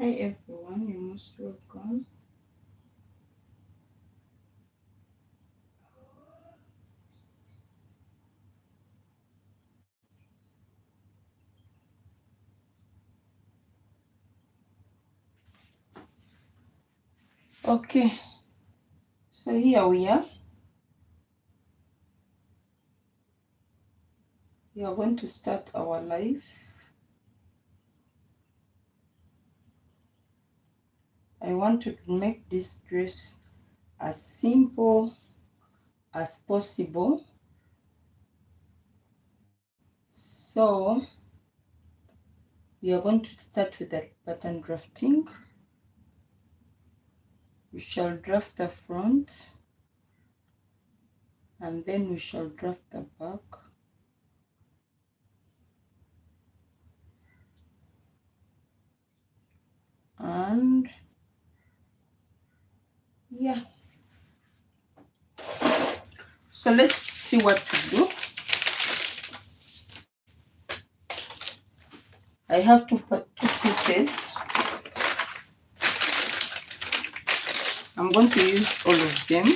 Hi everyone, you're most welcome. Okay, so here we are. We are going to start our live. I want to make this dress as simple as possible. So we are going to start with the pattern drafting. We shall draft the front and then we shall draft the back. And yeah, so let's see what to do. I have two pieces. I'm going to use all of them.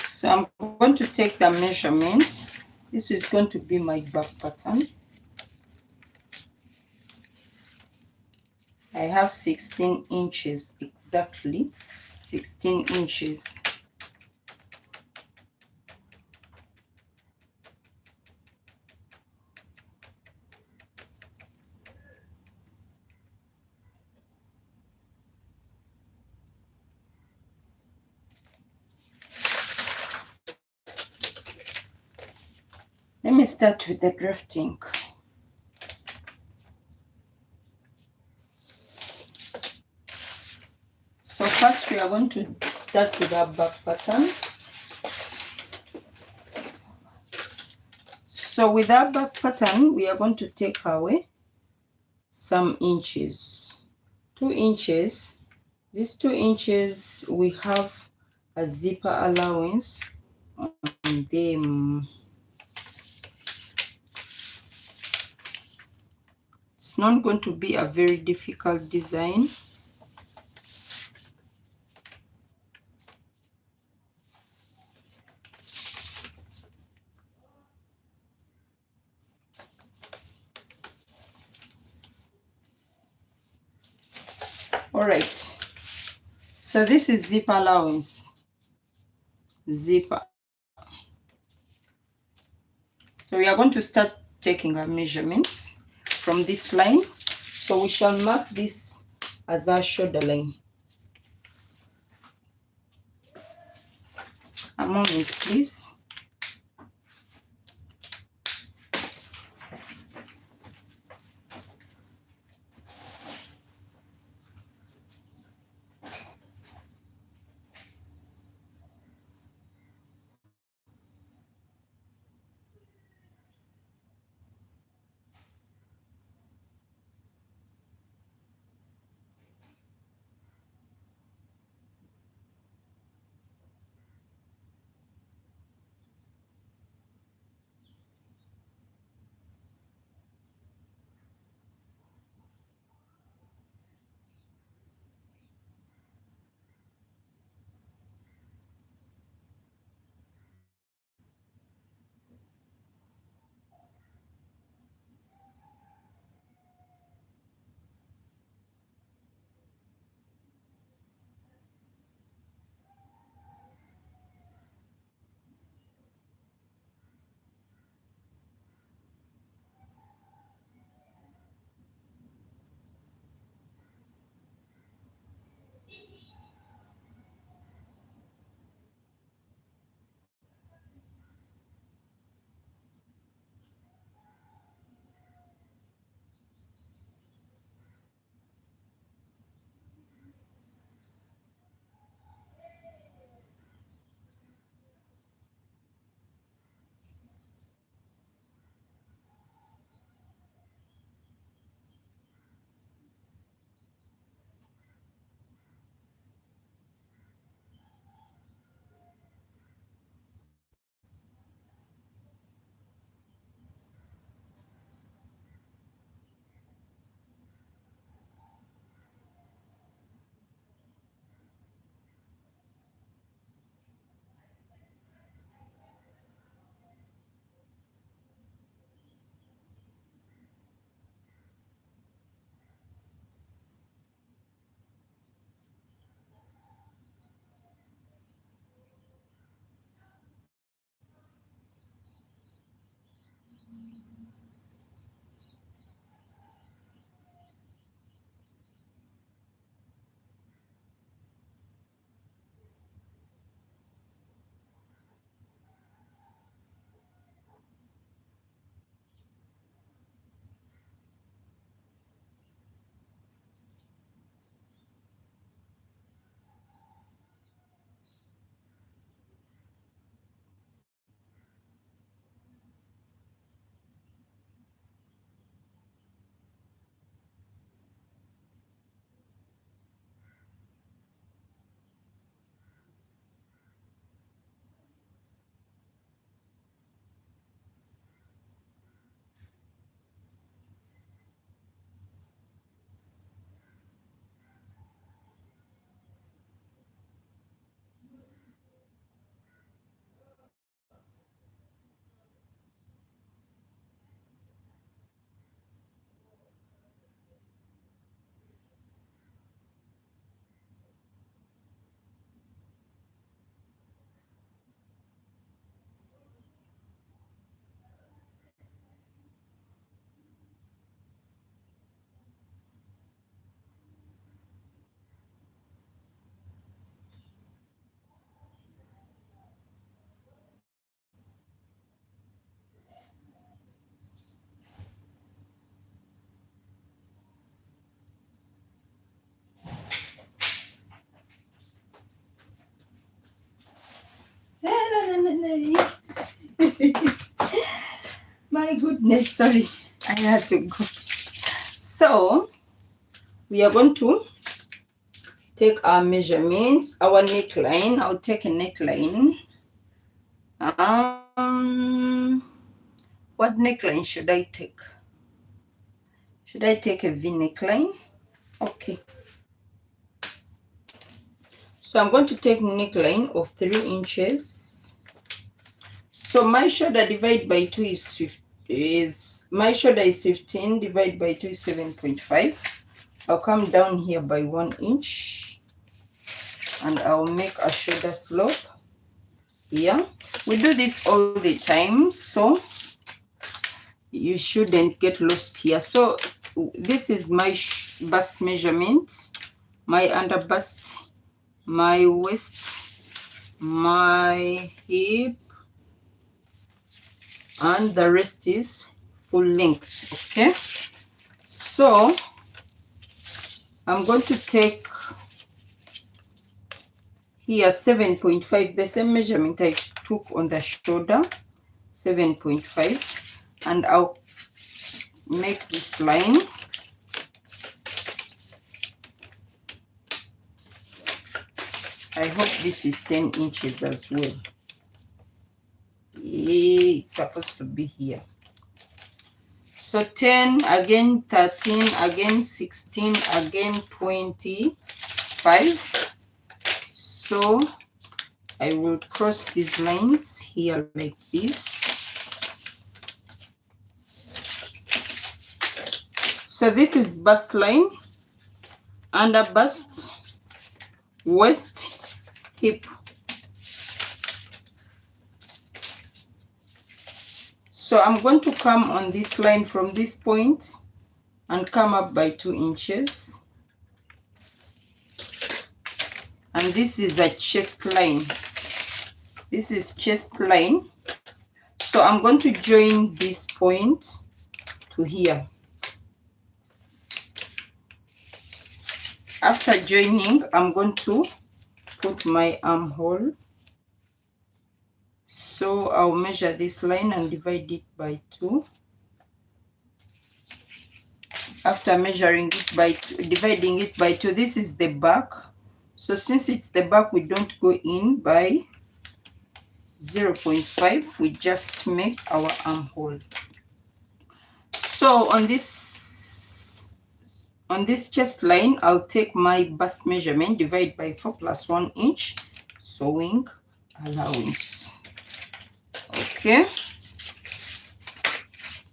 So I'm going to take the measurement. This is going to be my back pattern. I have 16 inches, exactly 16 inches. Let me start with the drafting. So first we are going to start with our back pattern. So with our back pattern, we are going to take away some inches. 2 inches. These 2 inches, we have a zipper allowance on them. It's not going to be a very difficult design. All right, so this is zip allowance. Zipper. So we are going to start taking our measurements from this line. So we shall mark this as our shoulder line. A moment, please. Yay! My goodness, sorry, I had to go. So we are going to take our measurements, our neckline. I'll take a neckline. What neckline should I take? Should I take a V neckline? Okay. So I'm going to take neckline of 3 inches. So my shoulder divided by 2 is my shoulder is 15, divided by 2 is 7.5. I'll come down here by 1 inch and I'll make a shoulder slope here. We do this all the time, so you shouldn't get lost here. So this is my bust measurement, my under bust, my waist, my hip, and the rest is full length. Okay, so I'm going to take here 7.5, the same measurement I took on the shoulder, 7.5, and I'll make this line. I hope this is 10 inches as well. It's supposed to be here. So 10, again 13, again 16, again 25. So I will cross these lines here like this. So this is bust line, under bust, waist, hip. So I'm going to come on this line from this point and come up by 2 inches. And this is a chest line. This is chest line. So I'm going to join this point to here. After joining, I'm going to put my armhole. So I'll measure this line and divide it by 2. After measuring it by 2, dividing it by 2, this is the back. So since it's the back, we don't go in by 0.5. We just make our armhole. So on this chest line, I'll take my bust measurement, divide by 4 plus 1 inch, sewing allowance. Okay.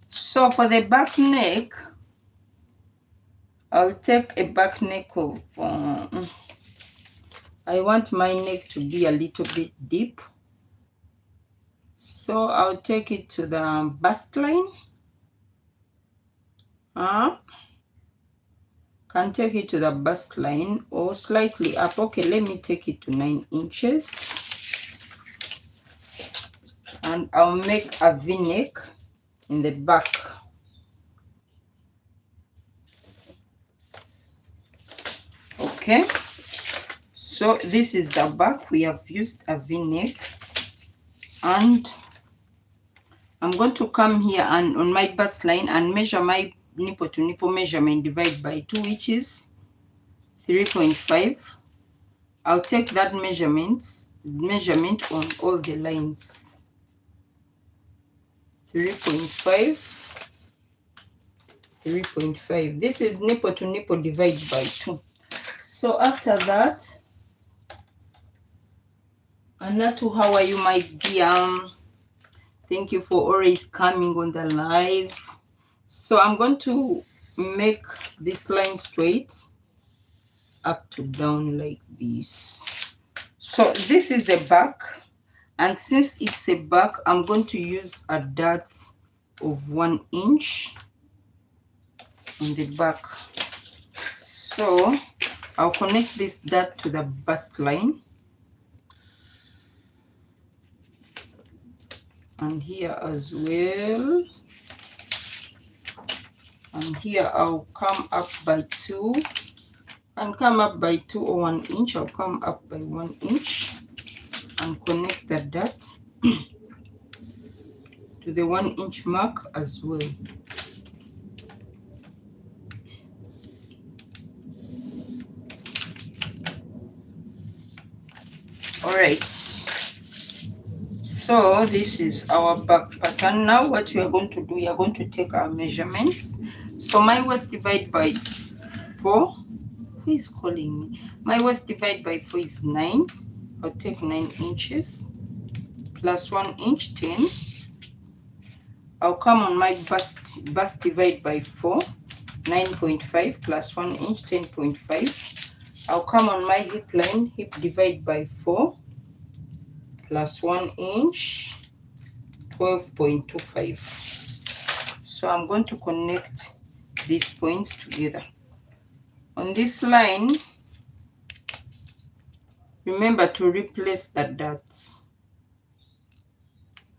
So for the back neck, I'll take a back neck of, I want my neck to be a little bit deep. So I'll take it to the bust line. Can take it to the bust line or slightly up. Okay, let me take it to 9 inches. And I'll make a V-neck in the back. Okay, so this is the back. We have used a V-neck, and I'm going to come here and on my bust line and measure my nipple to nipple measurement, divide by 2, which is 3.5. I'll take that measurement on all the lines. 3.5, 3.5. This is nipple to nipple, divide by 2. So after that, Anatu, how are you, my dear? Thank you for always coming on the live. So I'm going to make this line straight up to down like this. So this is a back, and since it's a back, I'm going to use a dart of 1 inch on the back. So I'll connect this dart to the bust line, and here as well, and here I'll come up by 2 and come up by 2 or 1 inch. I'll come up by 1 inch and connect the dart to the 1 inch mark as well. All right, so this is our back pattern. Now what we are going to do, we are going to take our measurements. So my waist divided by 4. Who is calling me? My waist divided by 4 is 9. I'll take 9 inches plus 1 inch, 10. I'll come on my bust divided by 4, 9.5 plus 1 inch, 10.5. I'll come on my hip line, hip divided by 4 plus 1 inch, 12.25. So I'm going to connect these points together. On this line, remember to replace the dots.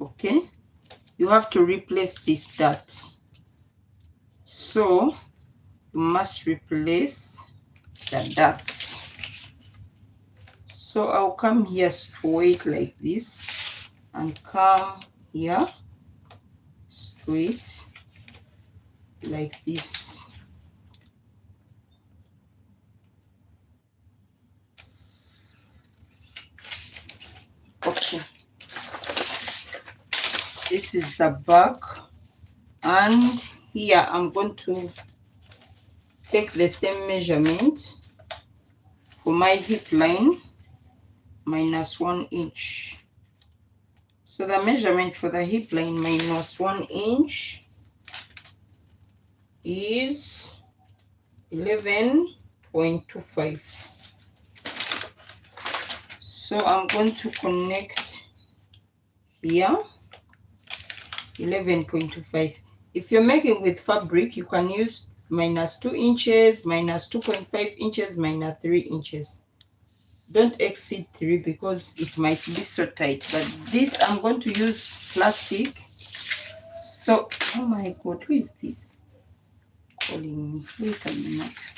Okay, you have to replace this dot. So you must replace the dots. So I'll come here straight like this and come here straight like this. Okay, this is the back, and here I'm going to take the same measurement for my hip line, minus 1 inch. So the measurement for the hip line minus 1 inch is 11.25. So I'm going to connect here 11.25. If you're making with fabric, you can use minus 2 inches, minus 2.5 inches, minus 3 inches. Don't exceed 3 because it might be so tight. But this, I'm going to use plastic. So, oh my God, who is this calling me? Wait a minute.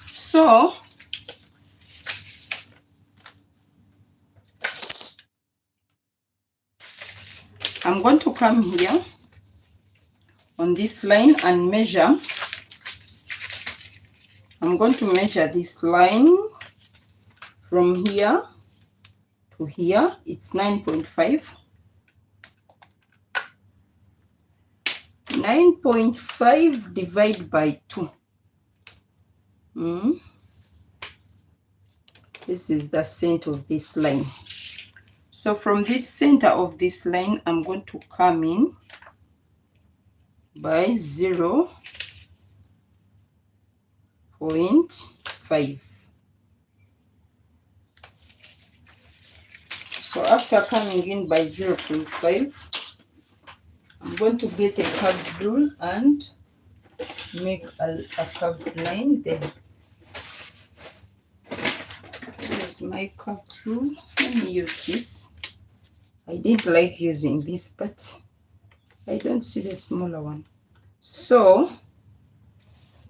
So I'm going to come here on this line and measure. I'm going to measure this line from here to here. It's 9.5. 9.5 divided by 2. This is the center of this line. So from this center of this line, I'm going to come in by 0.5. So after coming in by 0.5, I'm going to get a curved rule and make a curved line there. Here's my curved rule. Let me use this. I didn't like using this, but I don't see the smaller one. So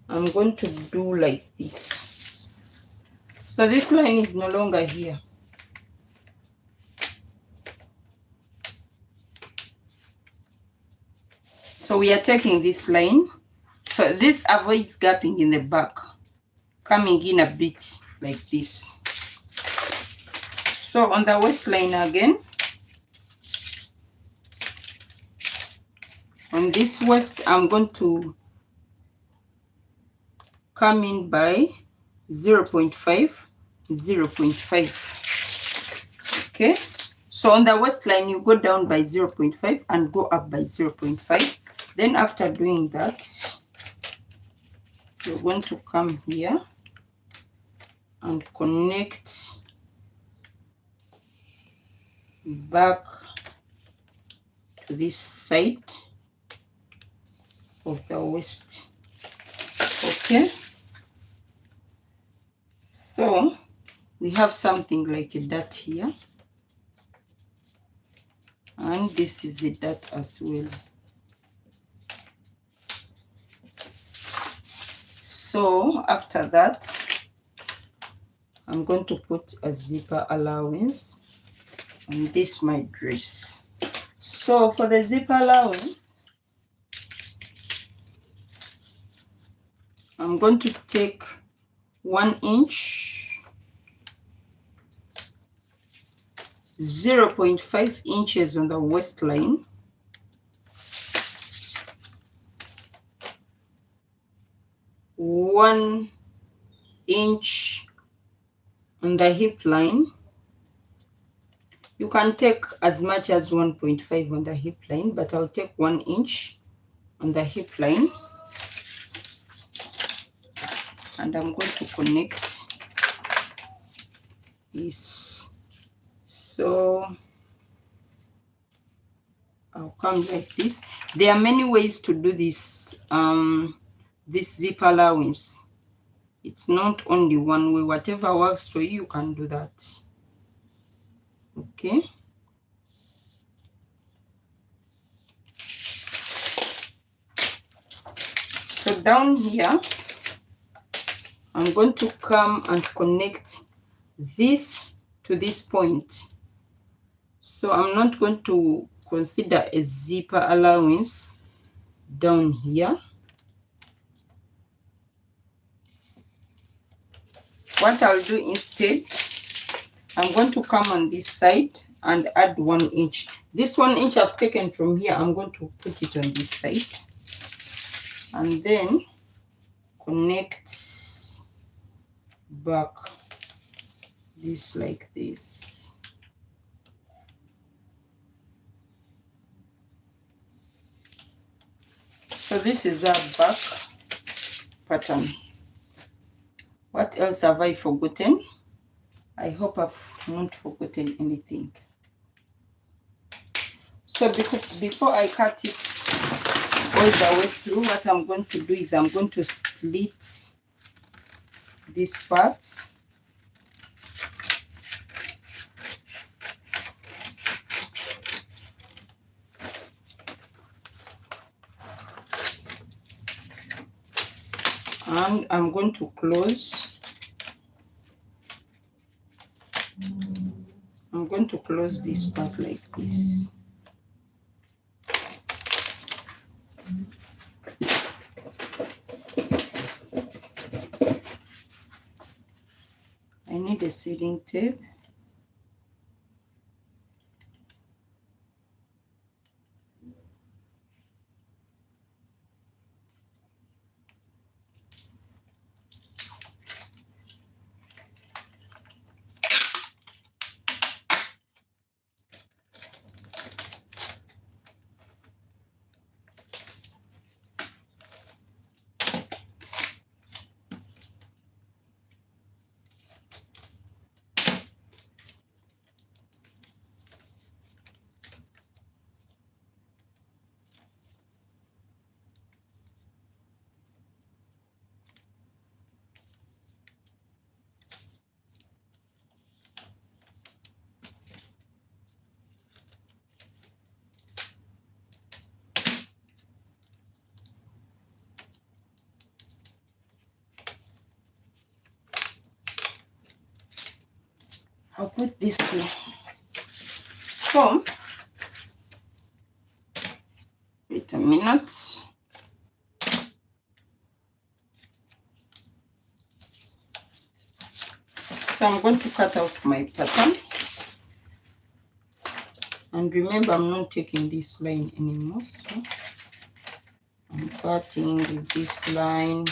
I'm going to do like this. So this line is no longer here. So we are taking this line. So this avoids gapping in the back, coming in a bit like this. So on the waistline again, on this waist, I'm going to come in by 0.5, 0.5. Okay, so on the waistline, you go down by 0.5 and go up by 0.5. Then after doing that, you're going to come here and connect back to this side of the waist. Okay, so we have something like a dot here, and this is a dot as well. So after that, I'm going to put a zipper allowance on this my dress. So for the zipper allowance, I'm going to take 1 inch, 0.5 inches on the waistline, 1 inch on the hip line. You can take as much as 1.5 on the hip line, but I'll take 1 inch on the hip line, and I'm going to connect this. So I'll come like this. There are many ways to do this this zip allowance. It's not only one way. Whatever works for you, you can do that. Okay, so down here I'm going to come and connect this to this point. So I'm not going to consider a zipper allowance down here. What I'll do instead, I'm going to come on this side and add 1 inch. This 1 inch I've taken from here, I'm going to put it on this side and then connect back this like this. So this is our back pattern. What else have I forgotten? I hope I've not forgotten anything. So before I cut it all the way through, what I'm going to do is I'm going to split this part. And I'm going to close. I'm going to close this part like this. I need a sealing tape. I'll put this here. So, wait a minute. So I'm going to cut out my pattern. And remember, I'm not taking this line anymore. So I'm cutting with this line.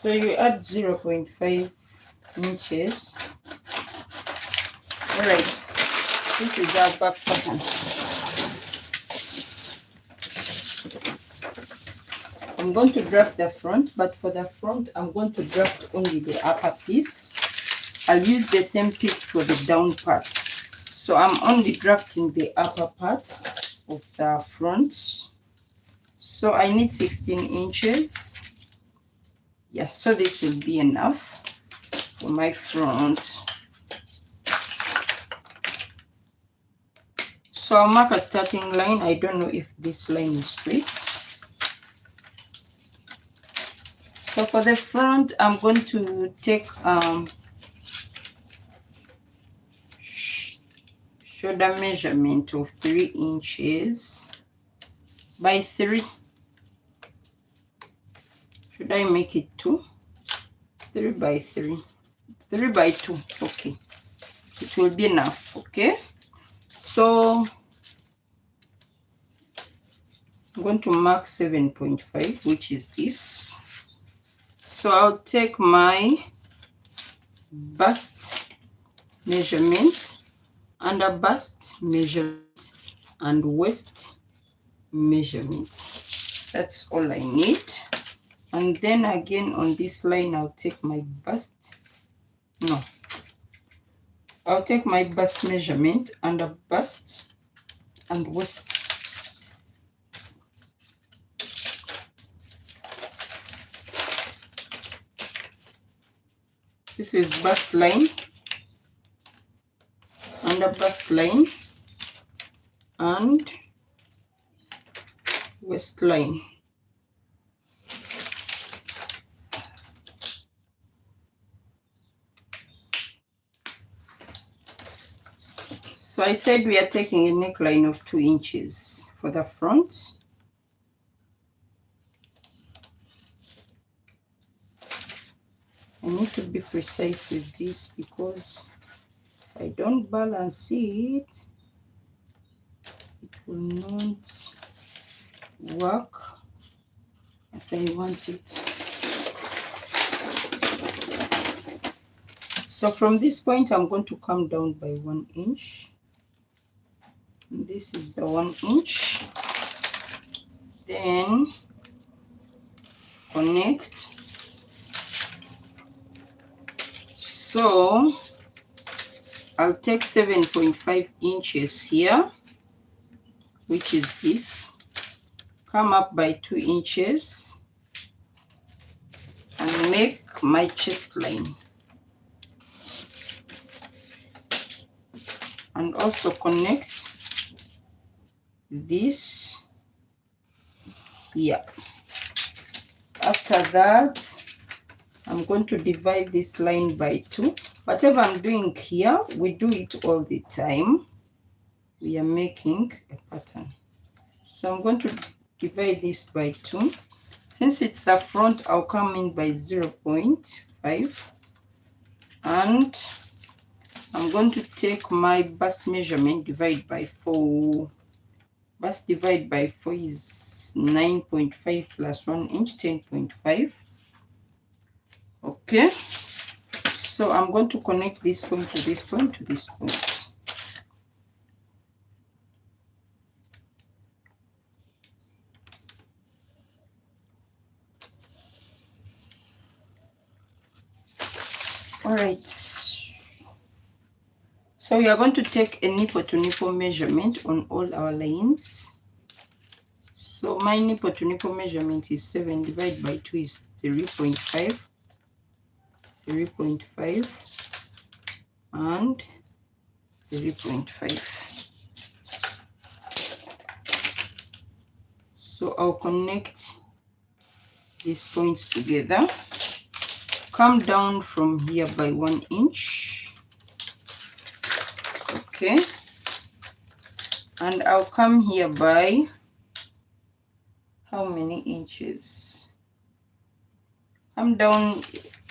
So you add 0.5 inches. All right, this is our back pattern. I'm going to draft the front, but for the front, I'm going to draft only the upper piece. I'll use the same piece for the down part. So I'm only drafting the upper part of the front. So I need 16 inches. Yes, so this will be enough for my front. So I'll mark a starting line. I don't know if this line is straight. So for the front, I'm going to take shoulder measurement of 3 inches by 3. Should I make it 2? 3 by 3. 3 by 2. Okay. It will be enough. Okay. So I'm going to mark 7.5, which is this. So I'll take my bust measurement, under bust measurement, and waist measurement. That's all I need. And then again on this line, I'll take my bust. No. I'll take my bust measurement, under bust, and waist. This is bust line, under bust line, and waist line. So I said we are taking a neckline of 2 inches for the front. I need to be precise with this because if I don't balance it, it will not work as I want it. So from this point, I'm going to come down by 1 inch. And this is the 1 inch. Then connect. So I'll take 7.5 inches here, which is this. Come up by 2 inches and make my chest line. And also connect this here. After that, I'm going to divide this line by 2. Whatever I'm doing here, we do it all the time. We are making a pattern. So I'm going to divide this by 2. Since it's the front, I'll come in by 0.5. And I'm going to take my bust measurement, divide by 4. Bust divide by 4 is 9.5 plus 1 inch, 10.5. Okay. So I'm going to connect this point to this point to this point. All right. So we are going to take a nipple to nipple measurement on all our lines. So my nipple to nipple measurement is 7 divided by 2 is 3.5. 3.5 and 3.5. So I'll connect these points together. Come down from here by 1 inch. Okay. And I'll come here by how many inches? Come down.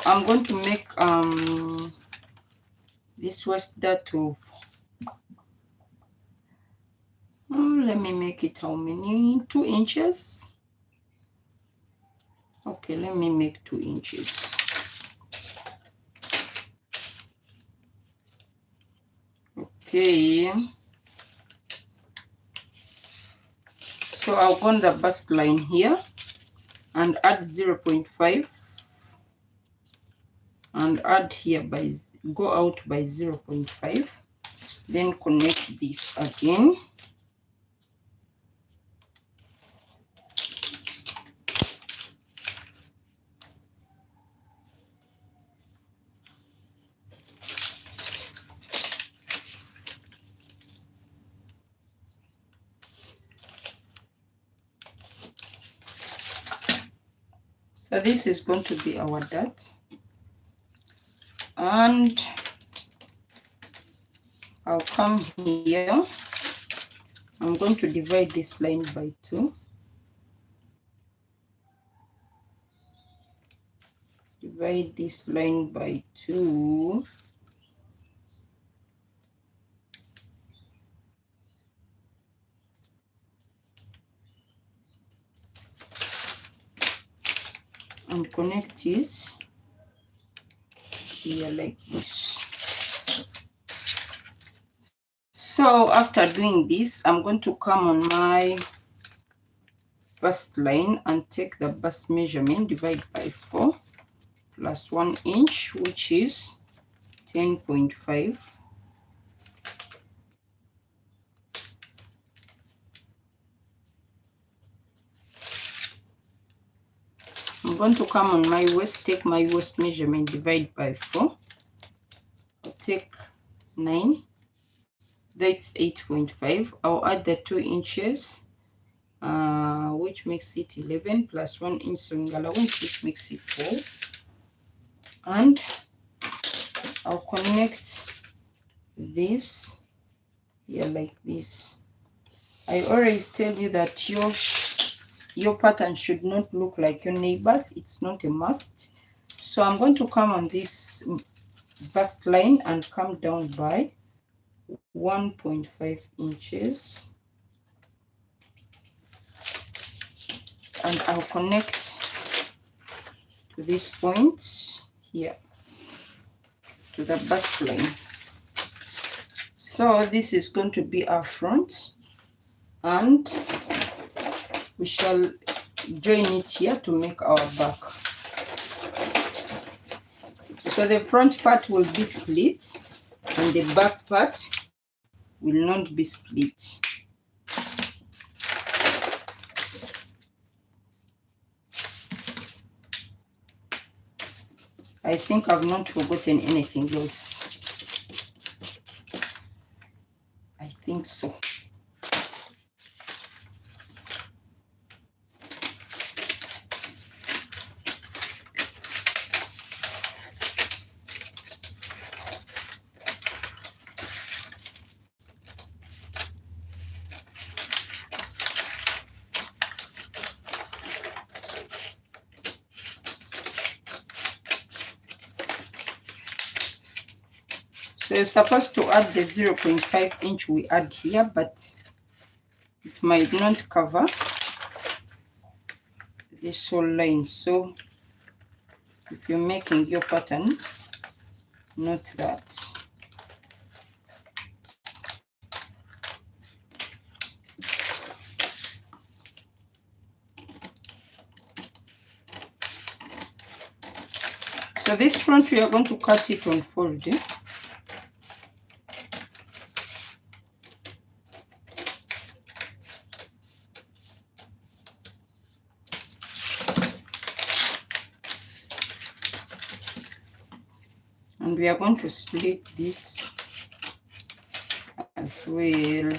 I'm going to make this waist dart of let me make it how many? 2 inches. Okay, let me make 2 inches. Okay, so I'll go on the bust line here and add 0.5 and add here by, go out by 0.5, then connect this again. So this is going to be our dart, and I'll come here. I'm going to divide this line by 2. Divide this line by 2. And connect it here like this. So after doing this, I'm going to come on my bust line and take the bust measurement, divide by 4 plus 1 inch, which is 10.5. I'm going to come on my waist, take my waist measurement, divide by 4. I'll take 9. That's 8.5. I'll add the 2 inches, which makes it 11, plus 1 inch sewing allowance, which makes it 4. And I'll connect this here like this. I always tell you that your pattern should not look like your neighbors. It's not a must. So I'm going to come on this bust line and come down by 1.5 inches, and I'll connect to this point here to the bust line. So this is going to be our front, and we shall join it here to make our back. So the front part will be split and the back part will not be split. I think I've not forgotten anything else. I think so. So you're supposed to add the 0.5 inch we add here, but it might not cover this whole line. So if you're making your pattern, note that. So this front, we are going to cut it on fold. And we are going to split this as well.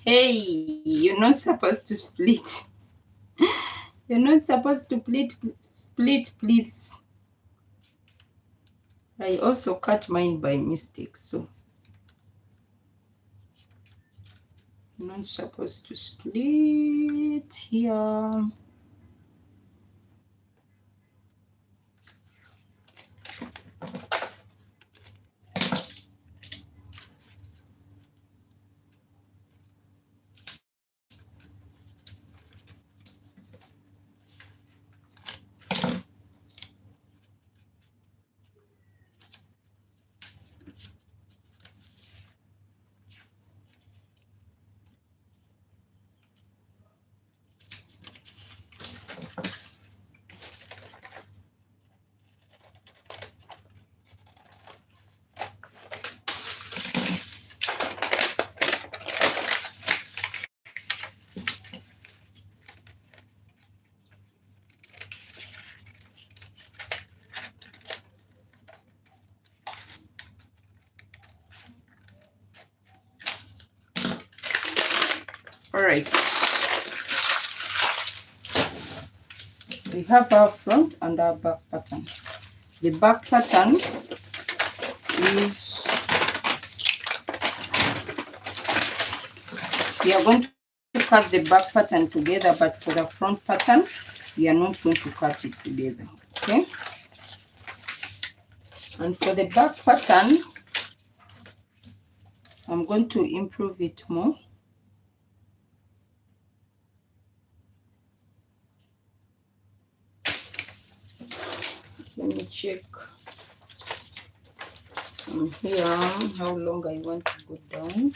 Hey, you're not supposed to split. You're not supposed to split, please. I also cut mine by mistake, so I'm not supposed to split here. All right, we have our front and our back pattern. The back pattern is, we are going to cut the back pattern together, but for the front pattern we are not going to cut it together. Okay, and for the back pattern I'm going to improve it more. Let me check here how long I want to go down.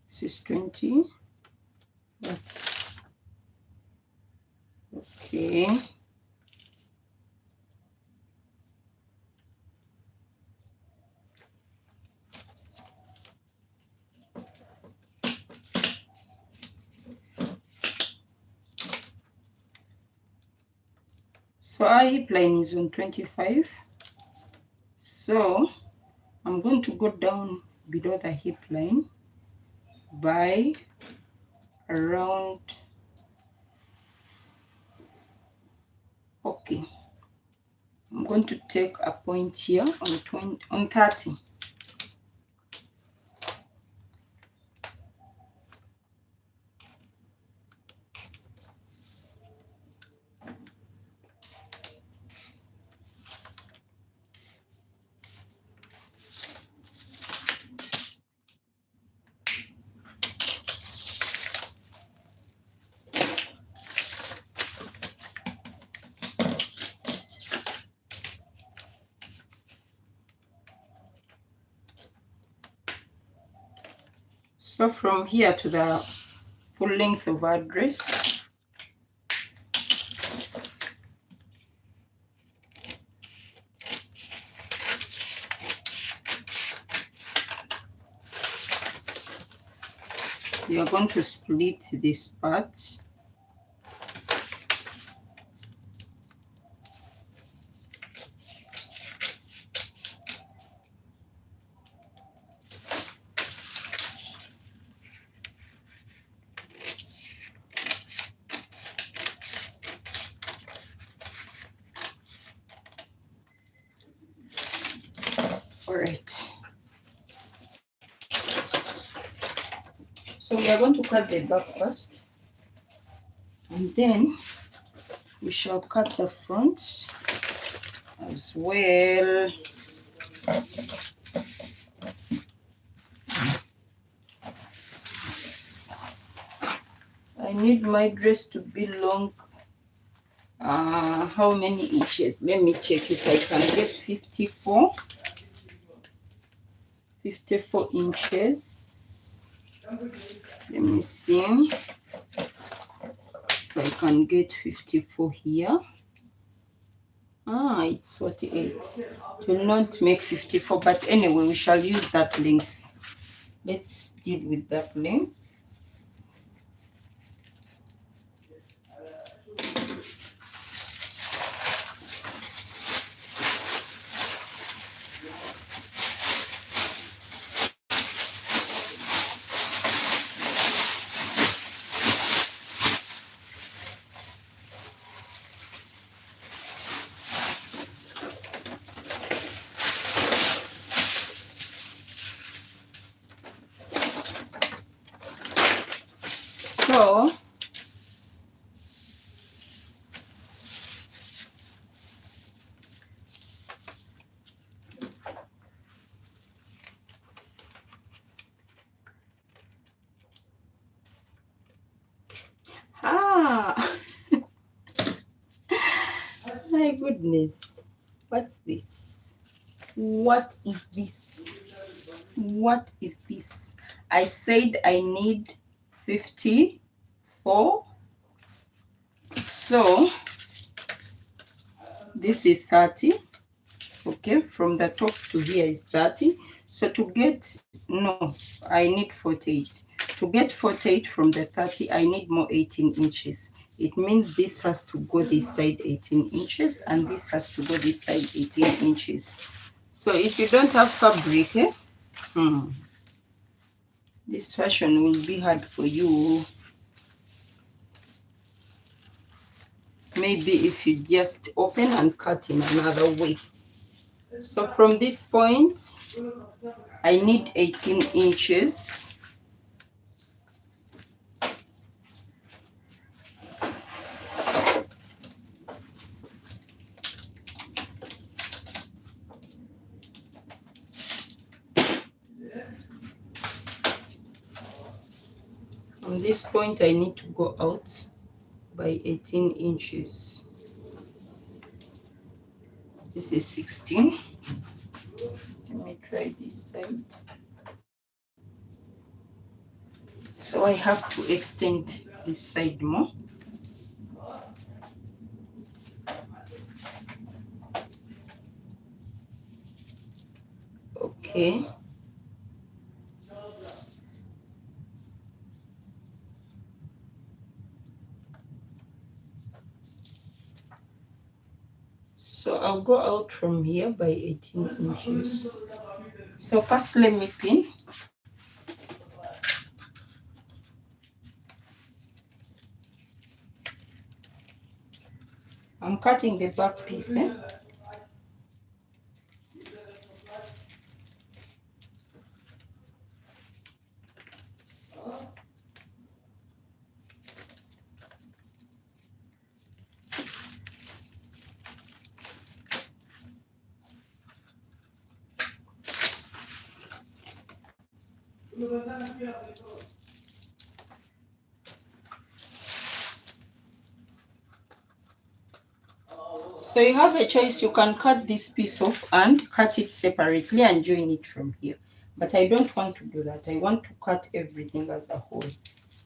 This is 20. Okay. So our hip line is on 25. So I'm going to go down below the hip line by around, okay, I'm going to take a point here on 30. So from here to the full length of our dress, we are going to split this part. All right. So we are going to cut the back first, and then we shall cut the front as well. I need my dress to be long. How many inches? Let me check if I can get 54 inches. Let me see if I can get 54 here. It's 48. It will not make 54, but anyway, we shall use that length. Let's deal with that length. So my goodness, what's this? What is this? What is this? I said I need 54. So this is 30. Okay, from the top to here is 30. So to get, no, I need 48. To get 48 from the 30, I need more 18 inches. It means this has to go this side 18 inches and this has to go this side 18 inches. So if you don't have fabric, this fashion will be hard for you. Maybe if you just open and cut in another way. So from this point, I need 18 inches. From this point, I need to go out by 18 inches. This is 16. Let me try this side. So I have to extend this side more. Okay. So I'll go out from here by 18 inches. So first let me pin. I'm cutting the back piece. So you have a choice. You can cut this piece off and cut it separately and join it from here. But I don't want to do that. I want to cut everything as a whole.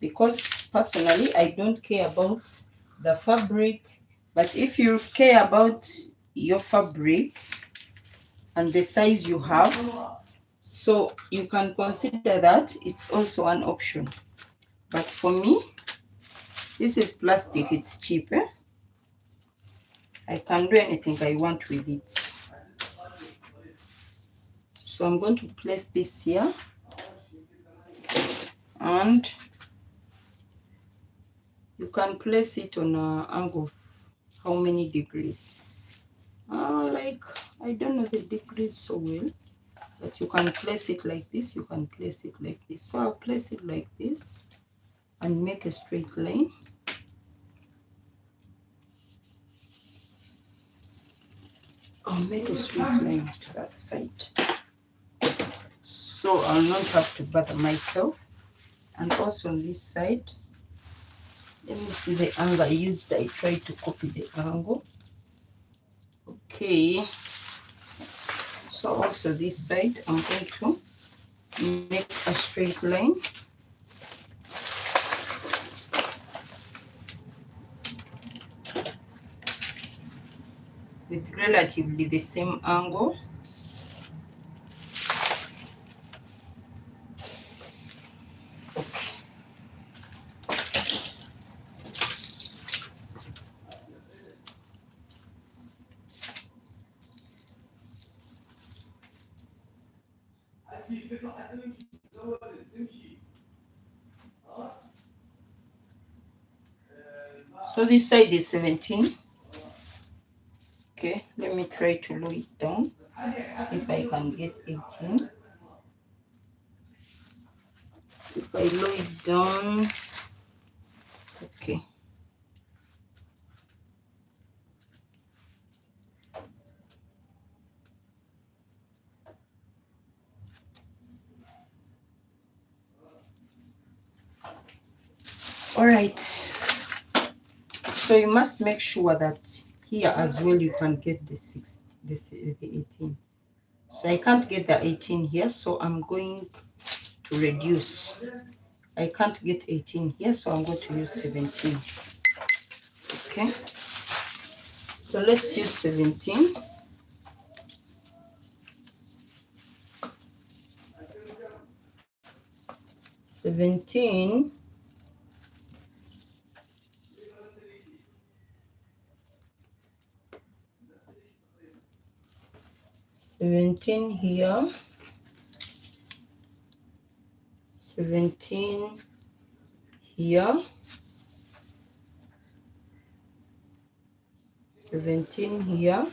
Because personally, I don't care about the fabric. But if you care about your fabric and the size you have, so you can consider that. It's also an option. But for me, this is plastic. It's cheap. I can do anything I want with it. So I'm going to place this here. And you can place it on an angle of how many degrees. Like, I don't know the degrees so well. But you can place it like this. You can place it like this. So I'll place it like this. And make a straight line. I'll make a straight line to that side. So I'll not have to bother myself. And also on this side, let me see the angle I used. I tried to copy the angle. Okay. So also this side, I'm going to make a straight line. With relatively the same angle. So this side is 17. Okay, let me try to lower it down. See if I can get 18. If I lower it down, Okay. All right. So you must make sure that here as well you can get the 18. So I can't get the 18 here, so I'm going to reduce. I can't get 18 here, so I'm going to use 17. Okay. So let's use 17. 17 17 here, 17 here, 17 here,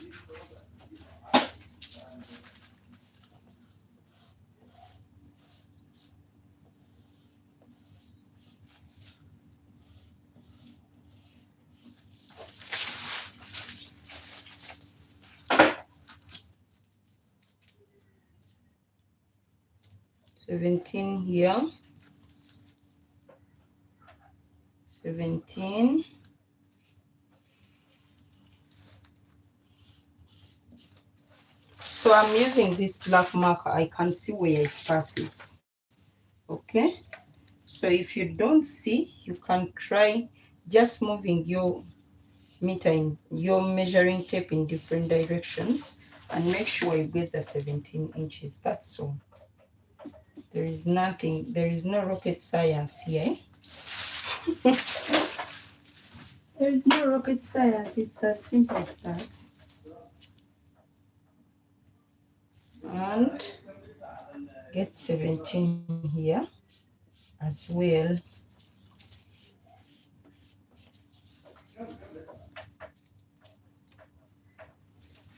17 here, 17, so I'm using this black marker. I can see where it passes. Okay, so if you don't see, you can try just moving your meter in your measuring tape in different directions and make sure you get the 17 inches. That's all. There is nothing, there is no rocket science here. There is no rocket science, it's as simple as that. And get 17 here as well.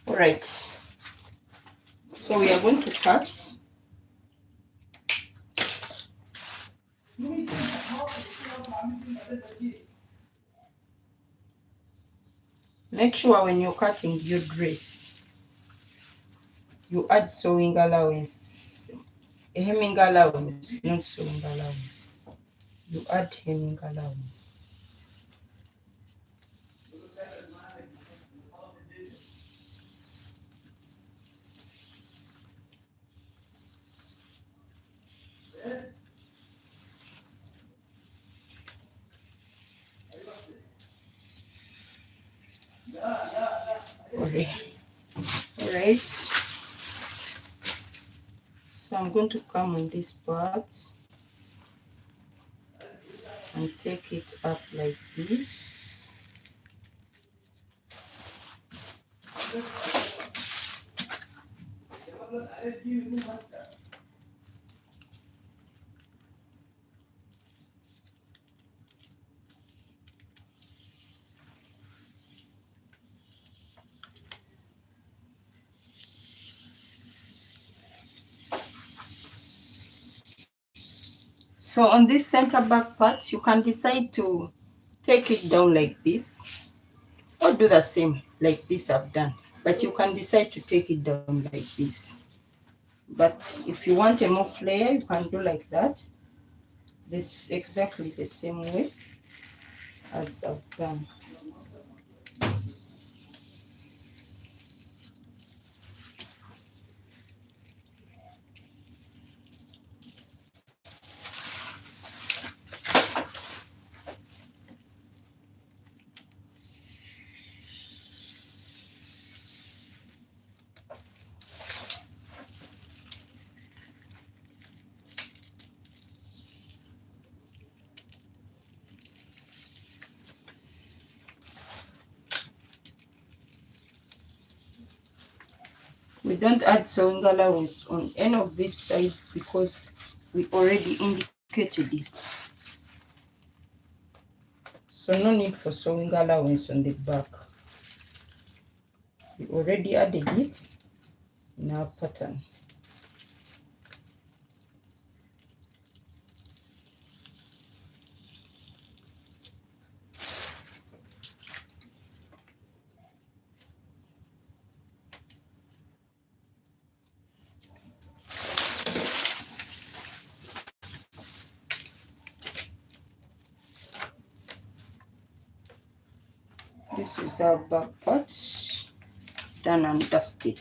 All right, so we are going to cut. Make sure when you're cutting your dress, you add sewing allowance, hemming allowance, not sewing allowance. You add hemming allowance. Okay. All right. So I'm going to come on this part and take it up like this. So on this center back part, you can decide to take it down like this or do the same like this I've done. But you can decide to take it down like this. But if you want a more flare, you can do like that. This exactly the same way as I've done. We don't add sewing allowance on any of these sides because we already indicated it. So no need for sewing allowance on the back. We already added it in our pattern. This is our back part, done and dusted.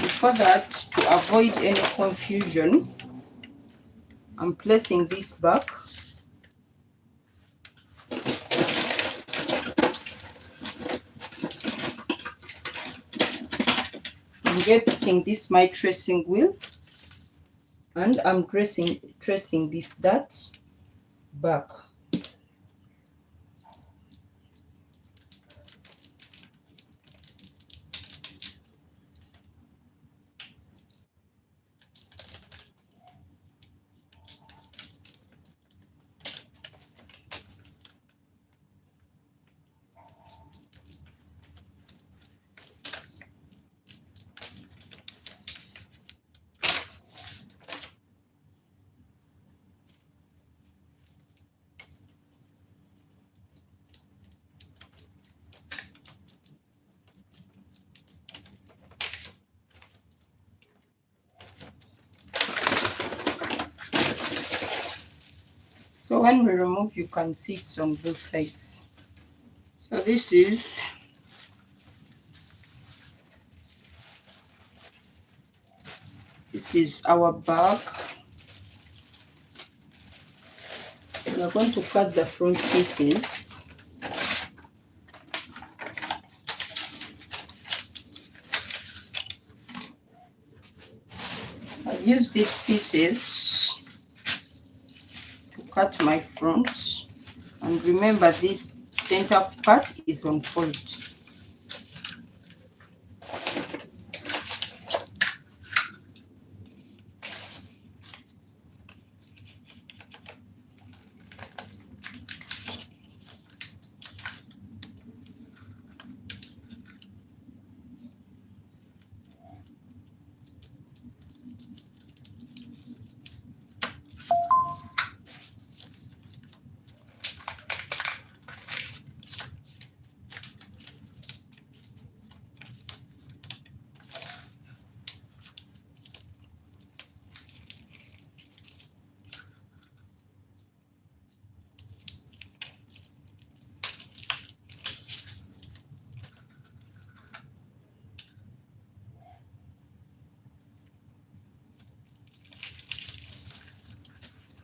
Before that, to avoid any confusion, I'm placing this back I'm getting this my tracing wheel, and I'm tracing this dart back. So when we remove, you can see it's on both sides. So this is our back. We are going to cut the front pieces. I'll use these pieces to cut my front, and remember this center part is on fold.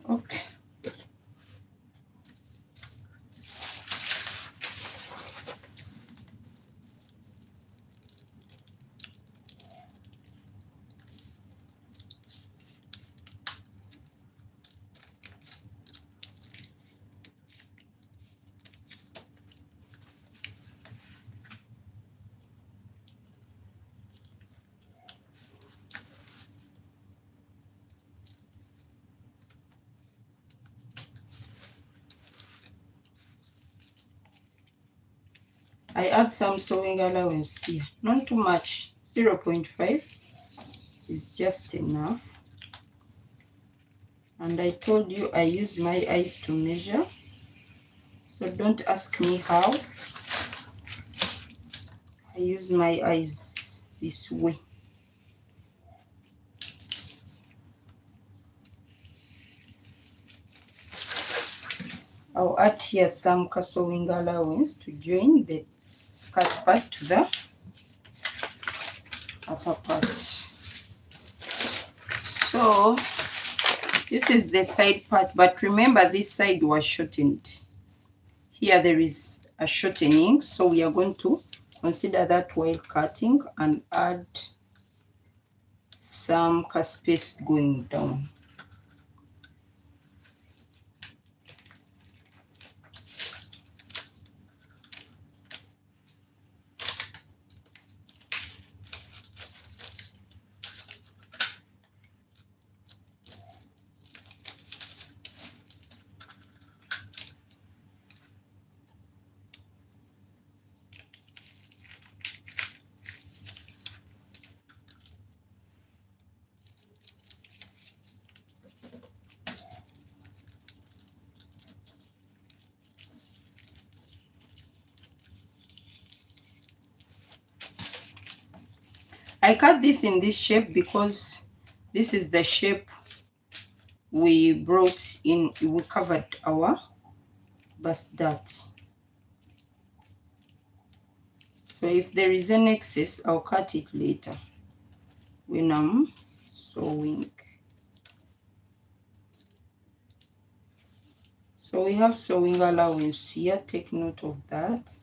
Okay. I add some sewing allowance here, not too much, 0.5 is just enough. And I told you I use my eyes to measure, so don't ask me how. I use my eyes this way. I'll add here some sewing allowance to join the skirt part to the upper part. So this is the side part, but remember this side was shortened. Here there is a shortening, so we are going to consider that while cutting and add some space going down. I cut this in this shape because this is the shape we brought in, we covered our bust dart. So if there is an excess, I'll cut it later when I'm sewing. So we have sewing allowance here, take note of that.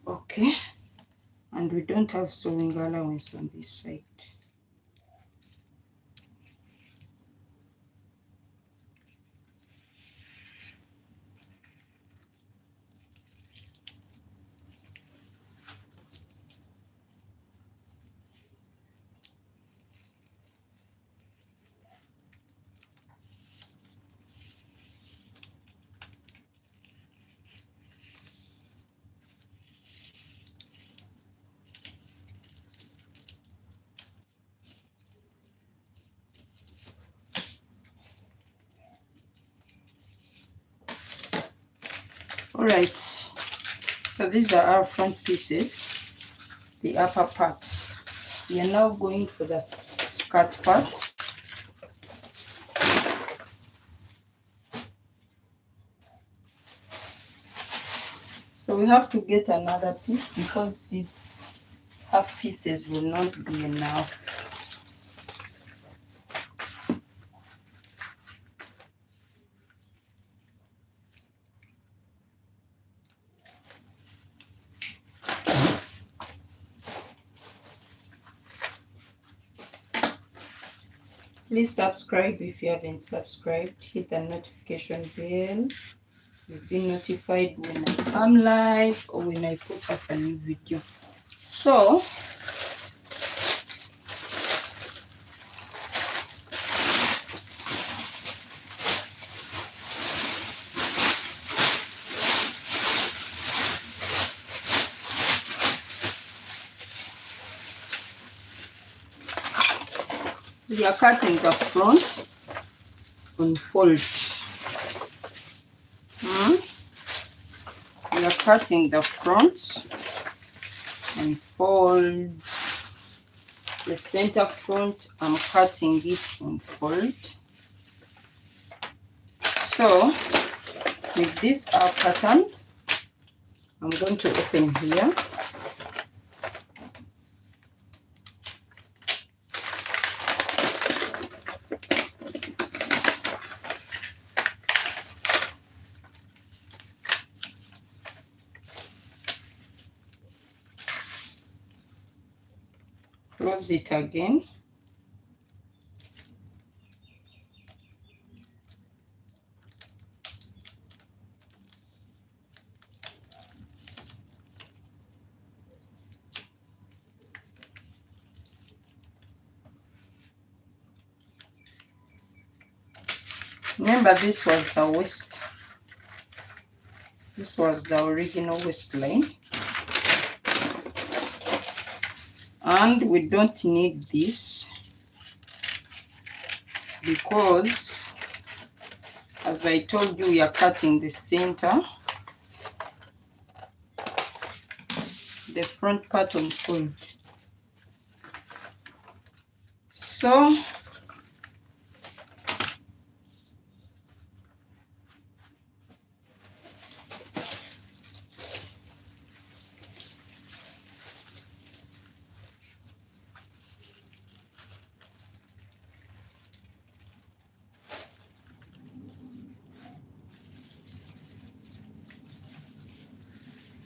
Okay, and we don't have sewing allowance on this side. Alright, so these are our front pieces, the upper part. We are now going for the skirt part. So we have to get another piece because these half pieces will not be enough. Please subscribe if you haven't subscribed. Hit the notification bell. You'll be notified when I'm live or when I put up a new video. So we are cutting the front on fold. We are cutting the front and fold. The center front, I'm cutting it on fold. So with this pattern, I'm going to open here. Close it again. Remember, this was the waist. This was the original waistline. And we don't need this because, as I told you, we are cutting the center, the front part on fold.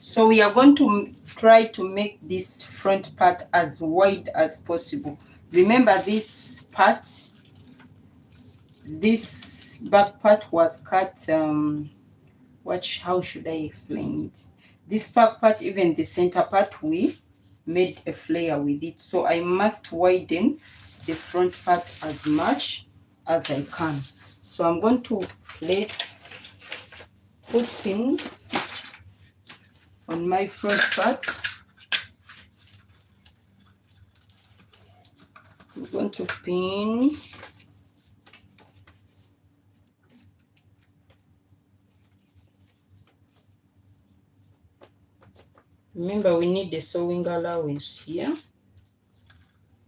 So we are going to try to make this front part as wide as possible. Remember, this part, this back part was cut, how should I explain it? This back part, even the center part, we made a flare with it. So I must widen the front part as much as I can. So I'm going to put pins on my front part. I'm going to pin Remember, we need the sewing allowance here.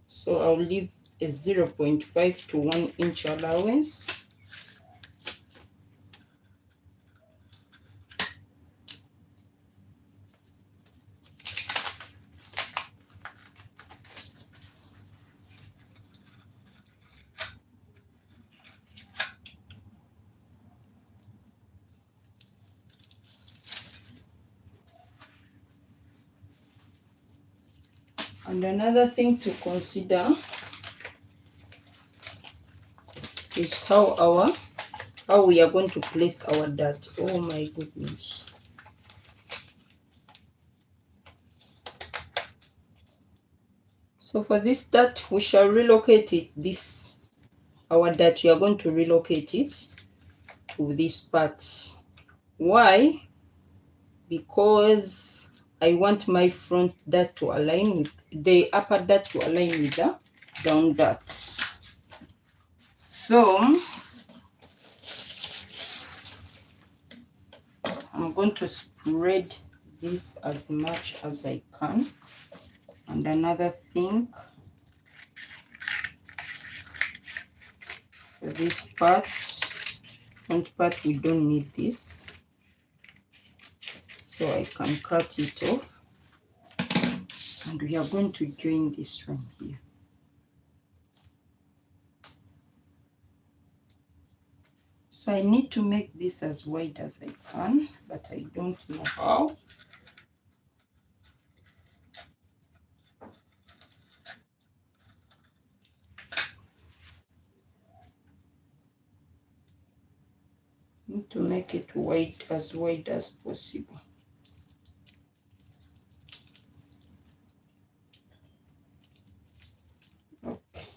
So I'll leave a 0.5 to 1 inch allowance. And another thing to consider is how we are going to place our dart. Oh my goodness. So for this dart, we shall relocate it. Our dart, we are going to relocate it to this part. Why? Because I want my front dart to align with the upper dart to align with the down darts. So I'm going to spread this as much as I can. And another thing, for this part, front part, we don't need this. So I can cut it off. And we are going to join this one here. So I need to make this as wide as I can, but I don't know how. Need to make it wide as possible. Okay.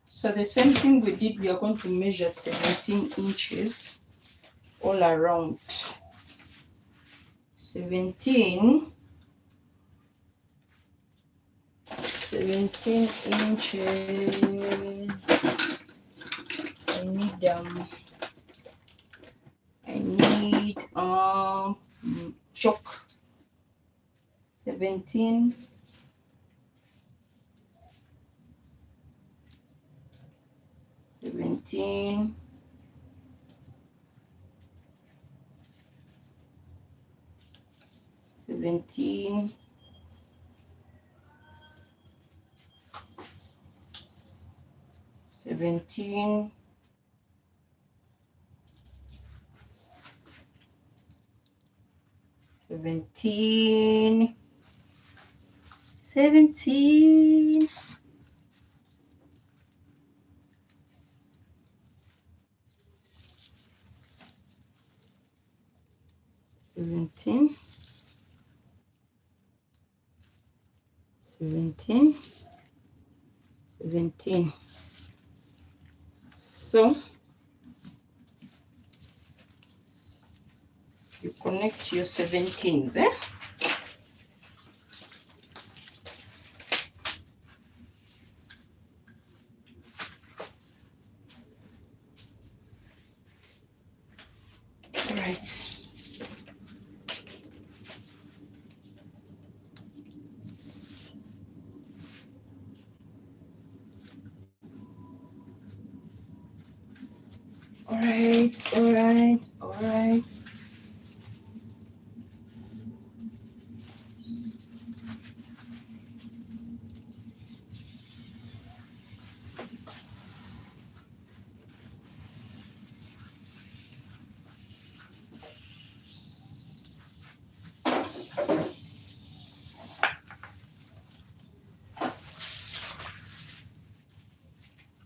So the same thing we did, we are going to measure 17 inches all around. 17 inches. I need chalk. 17 17 17 17 17 17 17 17 17. So you connect your 17s, eh? Right. All right.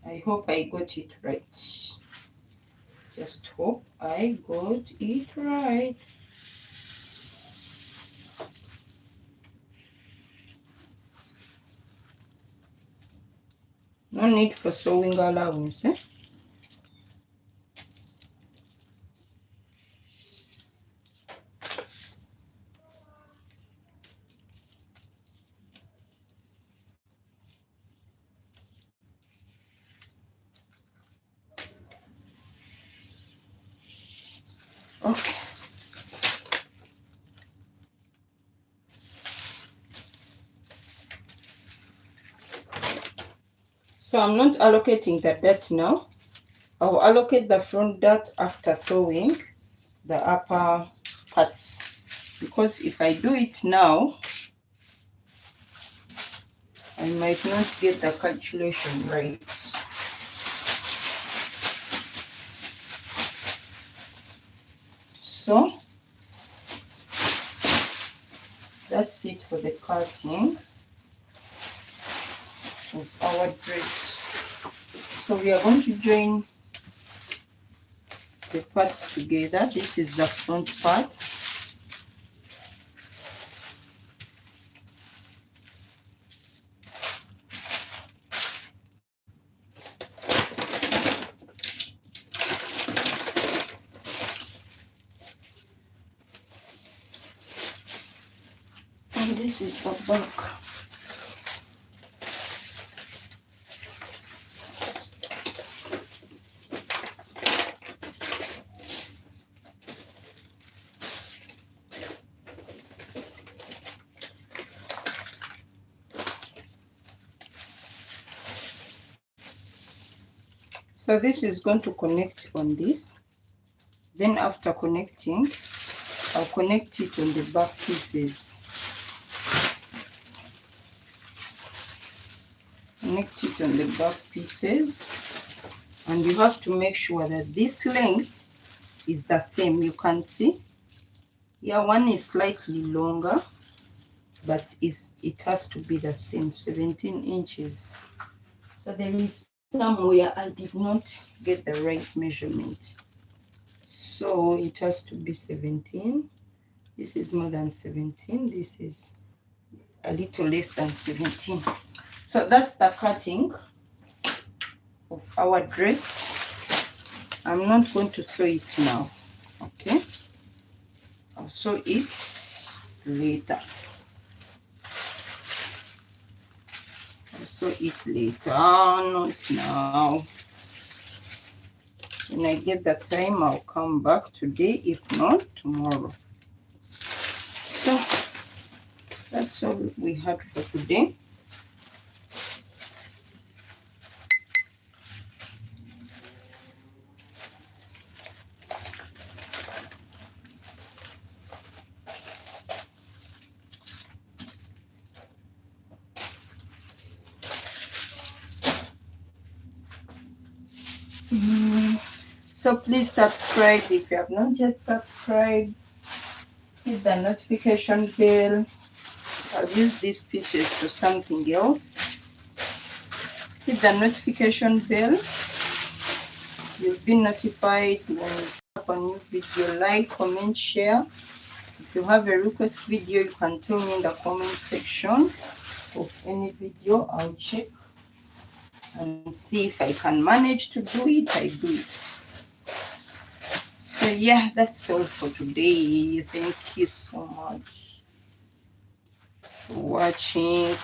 I hope I got it right. Just hope I got it right. No need for sewing allowance, eh? Okay. So I'm not allocating the dart now. I'll allocate the front dart after sewing the upper parts, because if I do it now, I might not get the calculation right. So that's it for the cutting of our dress. So we are going to join the parts together. This is the front part. And this is the back. So this is going to connect on this. Then after connecting, I'll connect it on the back pieces. Connect it on the back pieces. And you have to make sure that this length is the same. You can see here one is slightly longer, but it has to be the same, 17 inches. So there is somewhere I did not get the right measurement. So it has to be 17. This is more than 17. This is a little less than 17. So that's the cutting of our dress. I'm not going to sew it now. Okay, I'll sew it later. I'll sew it later, not now. When I get the time, I'll come back today, if not tomorrow. So that's all we had for today. So please subscribe if you have not yet subscribed. Hit the notification bell. I'll use these pieces for something else. Hit the notification bell. You'll be notified when we have a new video. Like, comment, share. If you have a request video, you can tell me in the comment section of any video. I'll check and see if I can manage to do it. I do it. So yeah, that's all for today. Thank you so much for watching.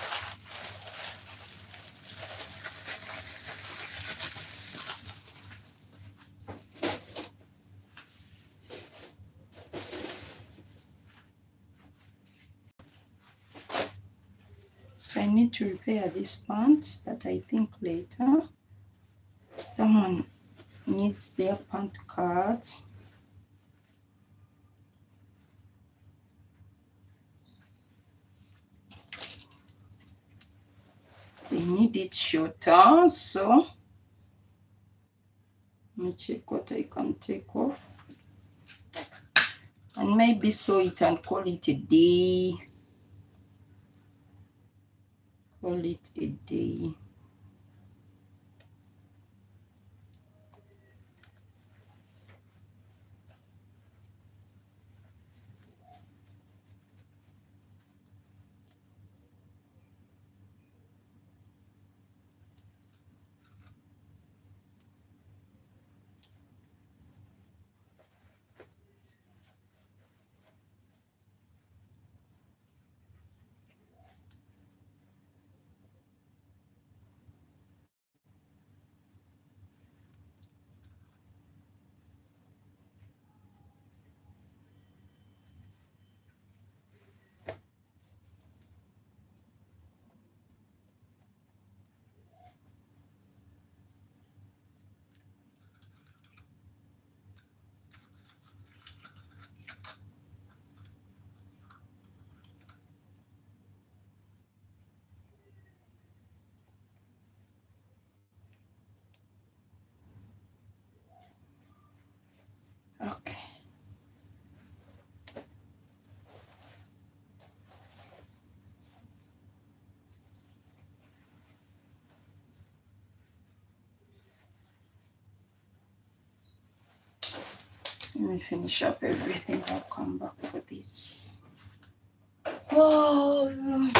So I need to repair this pant, but I think later someone needs their pant cut. They need it shorter, so let me check what I can take off. And maybe sew it and call it a day. Call it a day. me finish up everything. I'll come back for this. Oh.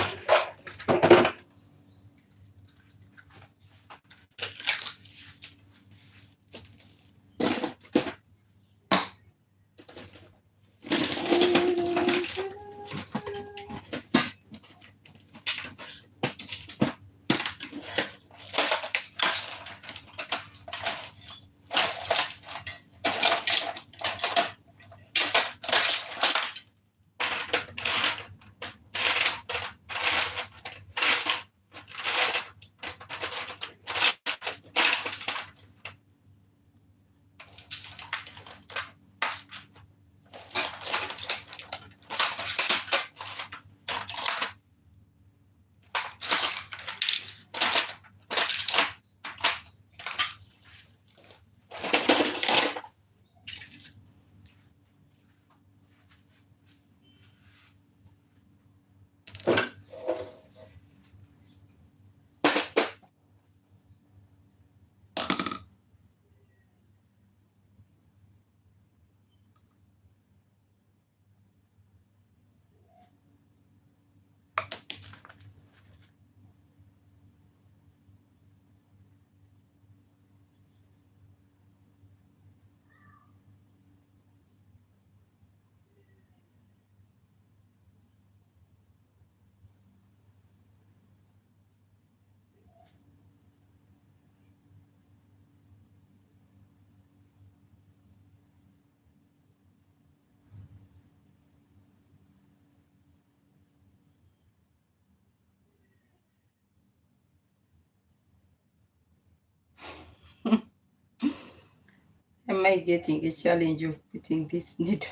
Am I getting a challenge of putting this needle,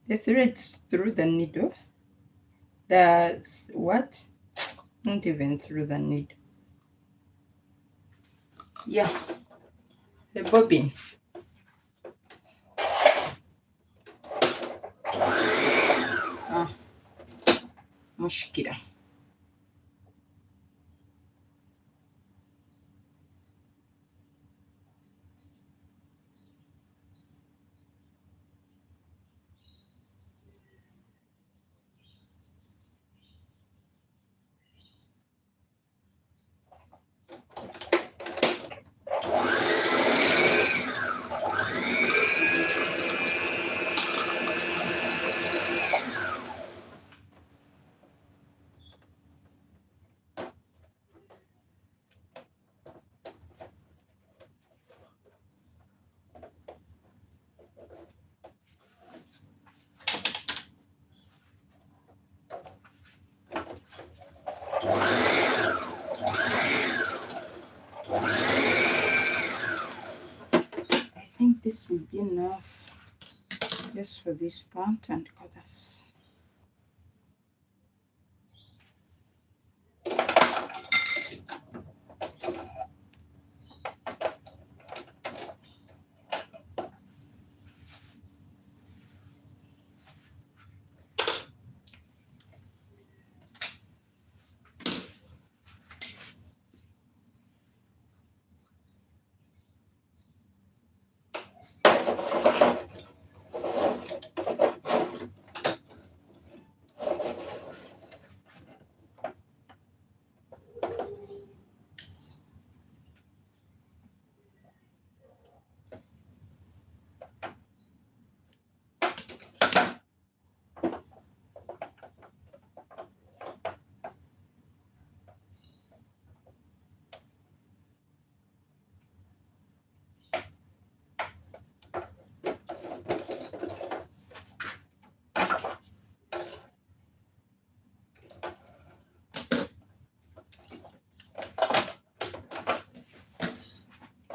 the threads through the needle? That's what? Not even through the needle. Yeah, the bobbin. مشكلة. I think this will be enough just for this plant and colors.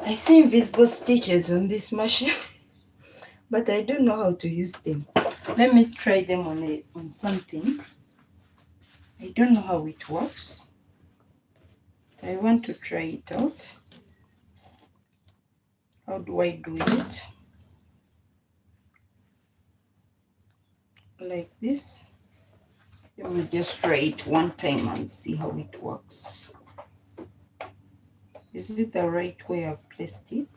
I see invisible stitches on this machine, but I don't know how to use them. Let me try them on something. I don't know how it works. I want to try it out. How do I do it? Like this. Let me just try it one time and see how it works. Is it the right way I've placed it?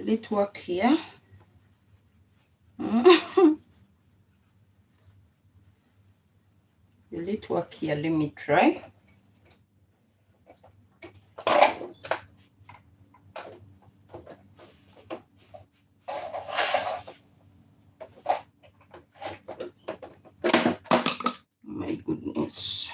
Will it work here? Will it work here? Let me try. My goodness.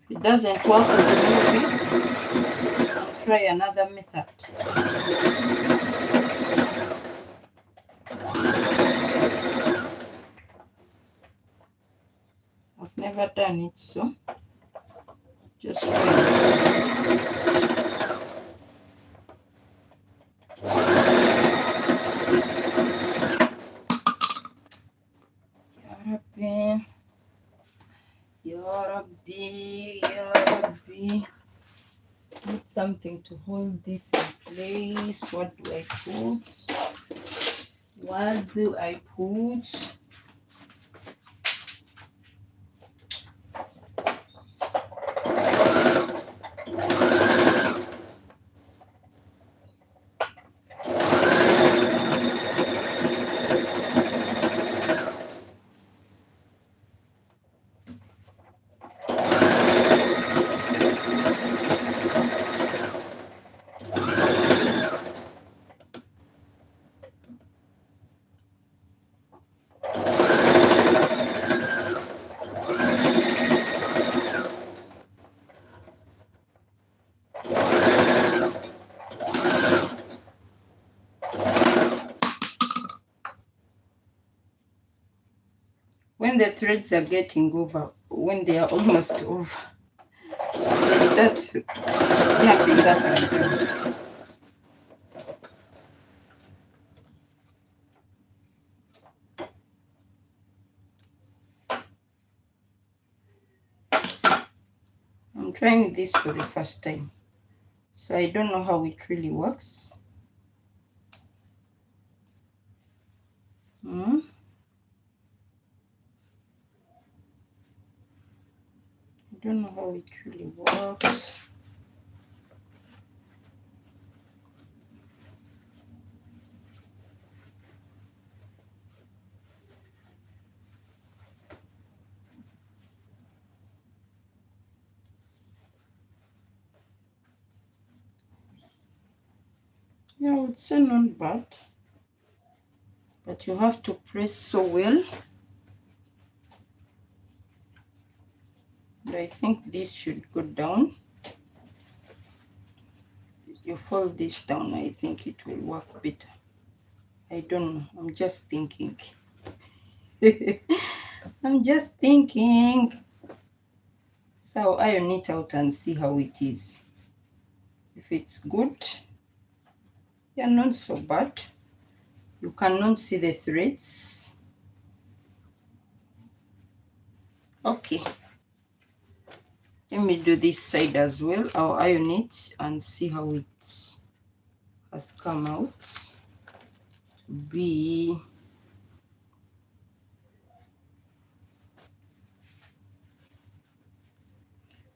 If it doesn't work, I'll remove it. I'll try another method. I've never done it, so just try. Ya Rabbi. Need something to hold this in place. What do I put? What do I put? When the threads are getting over, when they are almost over, they start yapping up and down. I'm trying this for the first time, so I don't know how it really works. I don't know how it really works. Yeah, it's not bad, but you have to press so well. And I think this should go down. You fold this down, I think it will work better. I don't know, I'm just thinking. I'm just thinking. So I'll iron it out and see how it is. If it's good, yeah, not so bad. You cannot see the threads. Okay, let me do this side as well. I'll iron it and see how it has come out to be.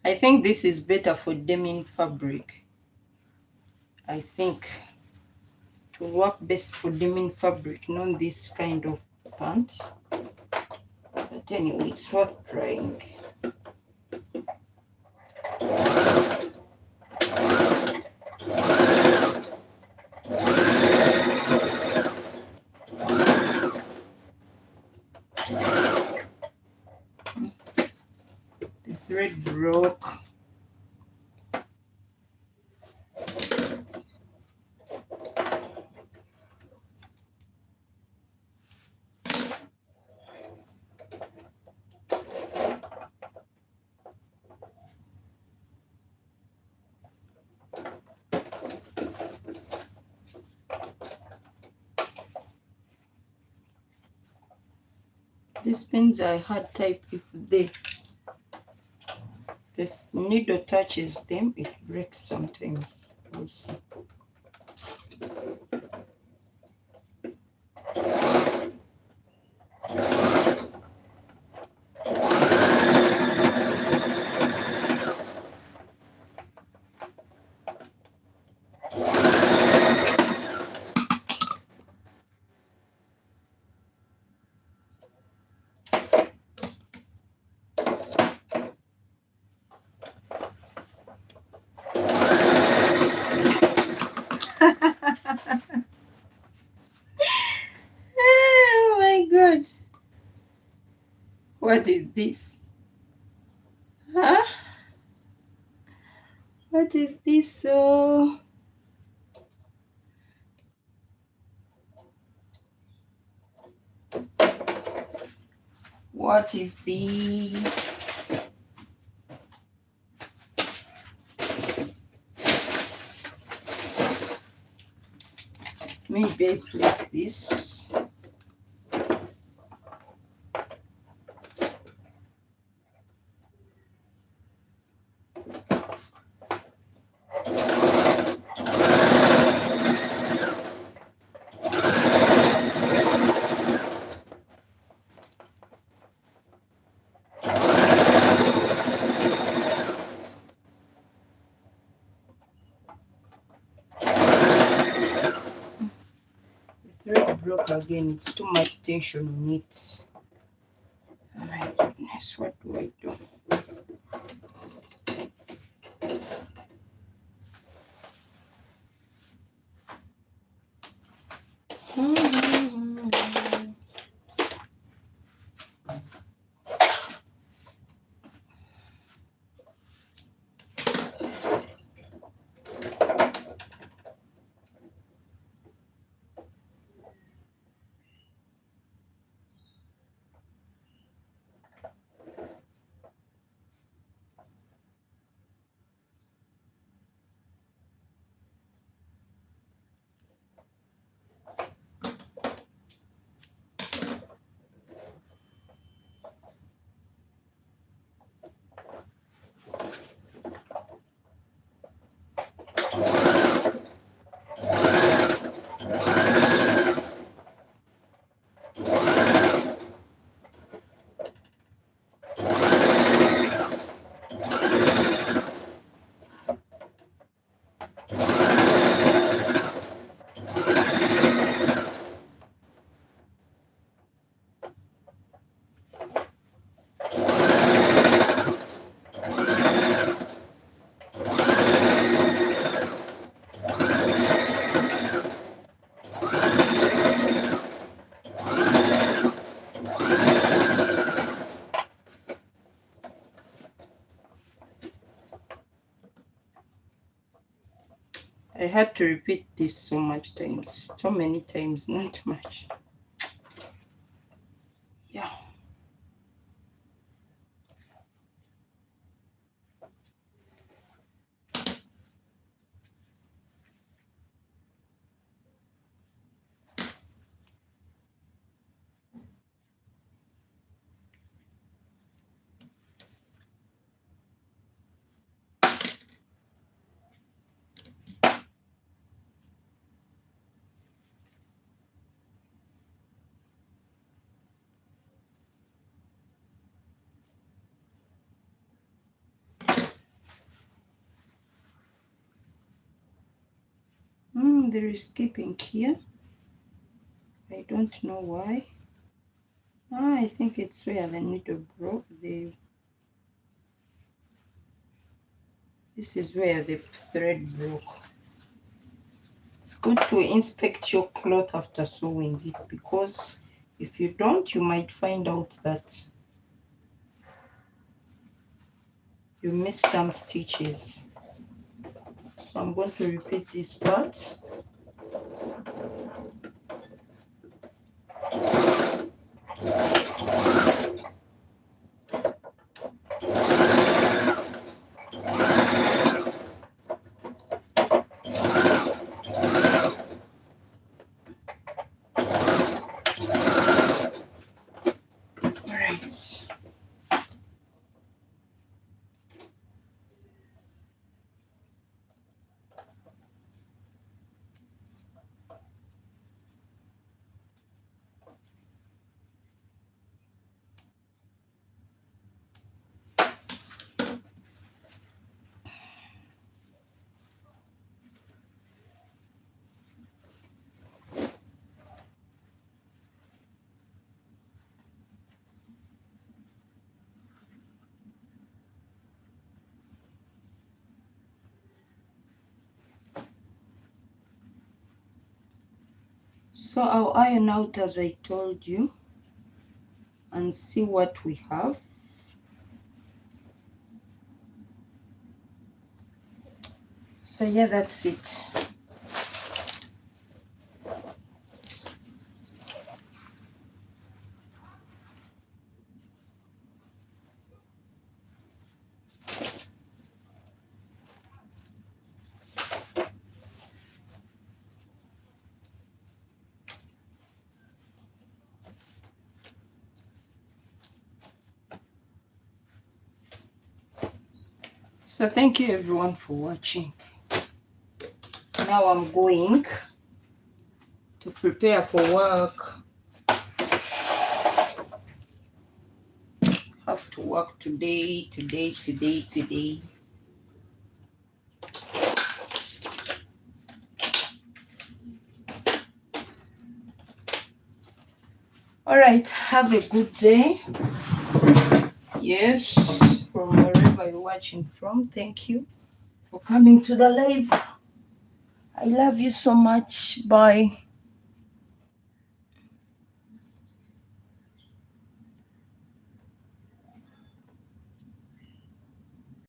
I think this is better for denim fabric. I think it will work best for denim fabric, not this kind of pants. But anyway, it's worth trying. The thread broke. These pins are hard type if the the needle touches them, it breaks sometimes also. Oh my god. What is this? Huh? What is this? So what is this? Maybe I place this. The thread broke again. It's too much tension on it. Oh my goodness, what do I do? I had to repeat this so many times, not much. Yeah. There is skipping here. I don't know why. I think it's where the needle broke. This is where the thread broke. It's good to inspect your cloth after sewing it, because if you don't, you might find out that you missed some stitches. So I'm going to repeat this part. Alright. So I'll iron out as I told you and see what we have. So yeah, that's it. So thank you everyone for watching. Now I'm going to prepare for work. Have to work today. All right, have a good day. Yes, from wherever you're watching from, thank you for coming to the live. I love you so much. Bye.